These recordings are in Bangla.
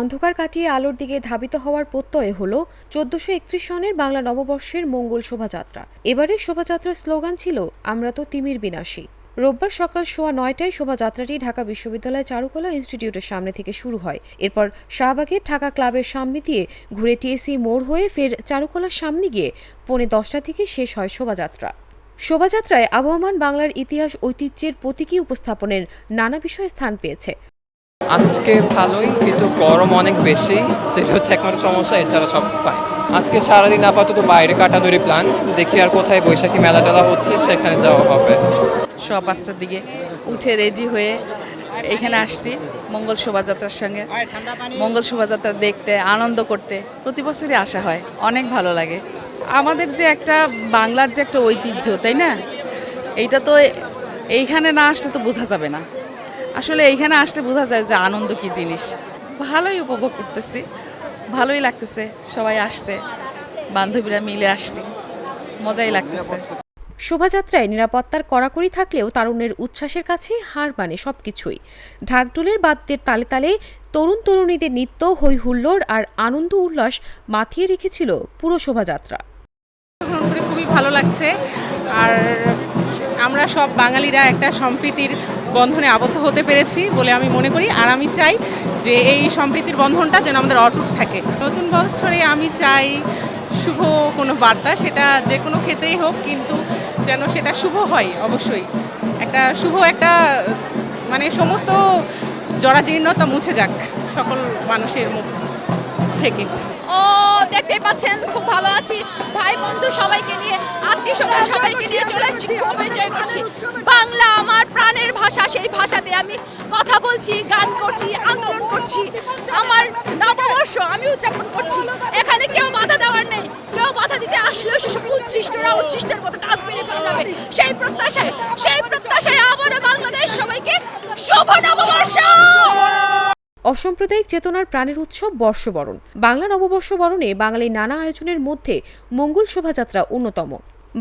অন্ধকার কাটিয়ে আলোর দিকে ধাবিত হওয়ার প্রত্যয়ে হল ১৪৩১ সনের বাংলা নববর্ষের মঙ্গল শোভাযাত্রা। এবারের শোভাযাত্রার স্লোগান ছিল আমরা তো তিমির বিনাশী। রোববার সকাল ৯:১০টায় শোভাযাত্রাটি ঢাকা বিশ্ববিদ্যালয় চারুকলা ইনস্টিটিউটের সামনে থেকে শুরু হয়। এরপর শাহবাগের ঢাকা ক্লাবের সামনে দিয়ে ঘুরে টিএসসি মোড় হয়ে ফের চারুকলার সামনে গিয়ে ১:১০টা থেকে শেষ হয় শোভাযাত্রা। শোভাযাত্রায় আবহমান বাংলার ইতিহাস ঐতিহ্যের প্রতীকী উপস্থাপনের নানা বিষয় স্থান পেয়েছে। আজকে ভালোই, কিন্তু গরম অনেক বেশি, যেটা হচ্ছে একমাত্র সমস্যা, এছাড়া সব ফাইন। আজকে সারাদিন আপাতত বাইরে কাটানোরই প্ল্যান, দেখি আর কোথায় বৈশাখী মেলা টেলা হচ্ছে সেখানে যাওয়া হবে। ৫:০০টার দিকে উঠে রেডি হয়ে এখানে আসছি মঙ্গল শোভাযাত্রার সঙ্গে। মঙ্গল শোভাযাত্রা দেখতে, আনন্দ করতে প্রতি বছরই আসা হয়, অনেক ভালো লাগে। আমাদের যে একটা বাংলার যে একটা ঐতিহ্য, তাই না? এইটা তো এইখানে না আসলে তো বোঝা যাবে না। আসলে এইখানে আসলে বোঝা যায় যে আনন্দ কী জিনিস। ভালোই উপভোগ করতেছি, ভালোই লাগতেছে। সবাই আসছে, বান্ধবীরা মিলে আসছি, মজাই লাগতেছে। শোভাযাত্রায় নিরাপত্তার কড়াকড়ি থাকলেও তারুণ্যের উচ্ছ্বাসের কাছে হার মানে সবকিছুই। ঢাকঢোলের বাদ্যের তালে তালে তরুণ তরুণীদের নৃত্য, হৈ হুল্লোড় আর আনন্দ উল্লাস মাতিয়ে রেখেছিল পুরো শোভাযাত্রা। খুবই ভালো লাগছে। আর আমরা সব বাঙালিরা একটা সম্প্রীতির বন্ধনে আবদ্ধ হতে পেরেছি বলে আমি মনে করি। আর আমি চাই যে এই সম্প্রীতির বন্ধনটা যেন আমাদের অটুট থাকে। নতুন বছরে আমি চাই শুভ কোনো বার্তা, সেটা যে কোনো ক্ষেত্রেই হোক, কিন্তু যেন সেটা শুভ হয়। অবশ্যই একটা শুভ একটা মানে সমস্ত জরাজীর্ণতা মুছে যাক সকল মানুষের মুখ থেকে। দেখতেই পাচ্ছেন খুব ভালো আছি, ভাই বন্ধু সবাইকে নিয়ে, আত্মীয় স্বজন সবাইকে নিয়ে চলে এসেছি, খুব এনজয় করছি। বাংলা আমার প্রাণের ভাষা, সেই ভাষাতে আমি কথা বলছি, গান করছি, আন্দোলন করছি। আমার নববর্ষ আমি উদযাপন করছি। এখানে কেউ বাধা দেওয়ার নেই, কেউ বাধা দিতে আসলেও সেসব উচ্ছিষ্টরা উচ্ছিষ্টের মতো ডাস্টবিনে চলে যাবে। সেই প্রত্যাশায় আবারও বাংলাদেশ সবাইকে শুভ নববর্ষ। অসাম্প্রদায়িক চেতনার প্রাণের উৎসব বর্ষবরণ। বাংলা নববর্ষ বরণে বাঙালির নানা আয়োজনের মধ্যে মঙ্গল শোভাযাত্রা অন্যতম।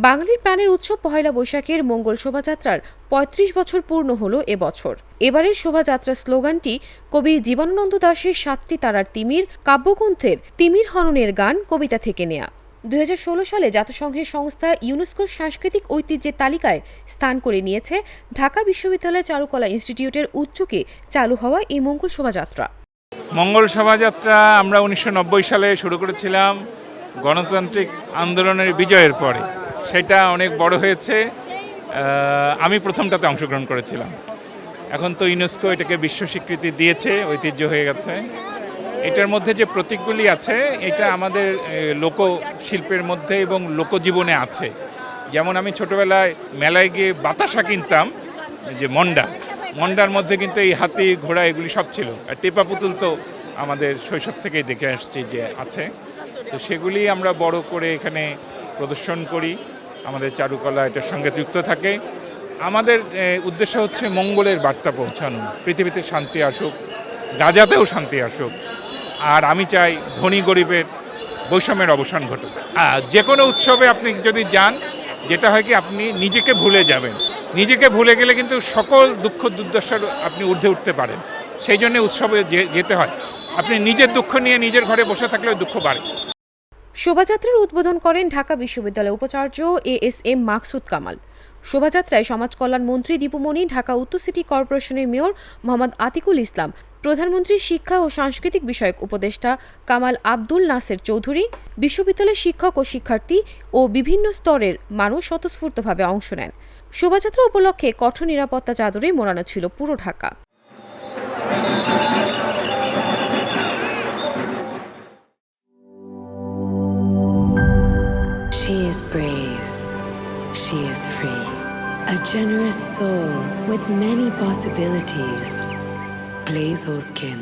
বাঙালির প্রাণের উৎসব পহেলা বৈশাখের মঙ্গল শোভাযাত্রার ৩৫ বছর পূর্ণ হল এবছর। এবারের শোভাযাত্রার স্লোগানটি কবি জীবনানন্দ দাশের ৭টি তারার তিমির কাব্যগ্রন্থের তিমির হননের গান কবিতা থেকে নেয়া। ২০১৬ সালে জাতিসংঘের সংস্থা ইউনেস্কোর সাংস্কৃতিক ঐতিহ্যের তালিকায় স্থান করে নিয়েছে ঢাকা বিশ্ববিদ্যালয় চারুকলা ইনস্টিটিউটের উদ্যোগে চালু হওয়া এই মঙ্গল শোভাযাত্রা। মঙ্গল শোভাযাত্রা আমরা ১৯৯০ সালে শুরু করেছিলাম গণতান্ত্রিক আন্দোলনের বিজয়ের পরে। সেটা অনেক বড় হয়েছে। আমি প্রথমটাতে অংশগ্রহণ করেছিলাম। এখন তো ইউনেস্কো এটাকে বিশ্ব স্বীকৃতি দিয়েছে, ঐতিহ্য হয়ে গেছে। এটার মধ্যে যে প্রতীকগুলি আছে, এটা আমাদের লোকশিল্পের মধ্যে এবং লোকজীবনে আছে। যেমন আমি ছোটোবেলায় মেলায় গিয়ে বাতাসা কিনতাম, যে মন্ডার মধ্যে কিন্তু এই হাতি ঘোড়া এগুলি সব ছিল। আর টেপা পুতুল তো আমাদের শৈশব থেকেই দেখে আসছি যে আছে। তো সেগুলি আমরা বড় করে এখানে প্রদর্শন করি। আমাদের চারুকলা এটার সঙ্গে যুক্ত থাকে। আমাদের উদ্দেশ্য হচ্ছে মঙ্গলের বার্তা পৌঁছানো, পৃথিবীতে শান্তি আসুক, গাজাতেও শান্তি আসুক। আর আমি চাই ধনী গরিবের বৈষম্যের অবসান ঘটুক। যে কোনো উৎসবে আপনি যদি যান, যেটা হয় কি আপনি নিজেকে ভুলে যাবেন। নিজেকে ভুলে গেলে কিন্তু সকল দুঃখ দুর্দশার আপনি ঊর্ধ্বে উঠতে পারেন। সেই জন্য উৎসবে যেতে হয়। আপনি নিজের দুঃখ নিয়ে নিজের ঘরে বসে থাকলে দুঃখ বাড়ে। শোভাযাত্রার উদ্বোধন করেন ঢাকা বিশ্ববিদ্যালয়ের উপাচার্য এএসএম মাকসুদ কামাল। শোভাযাত্রায় সমাজ কল্যাণ মন্ত্রী দীপুমণি, ঢাকা উত্তর সিটি কর্পোরেশনের মেয়র মোহাম্মদ আতিকুল ইসলাম, প্রধানমন্ত্রীর শিক্ষা ও সাংস্কৃতিক বিষয়ক উপদেষ্টা কামাল আব্দুল নাসের চৌধুরী, বিশ্ববিদ্যালয়ের শিক্ষক ও শিক্ষার্থী ও বিভিন্ন স্তরের মানুষ স্বতঃস্ফূর্তভাবে অংশ নেন। শোভাযাত্রা উপলক্ষে কঠোর নিরাপত্তা চাদরে মোড়ানো ছিল পুরো Dhaka. She is brave. She is free. A generous soul with many possibilities. Glaze Skin.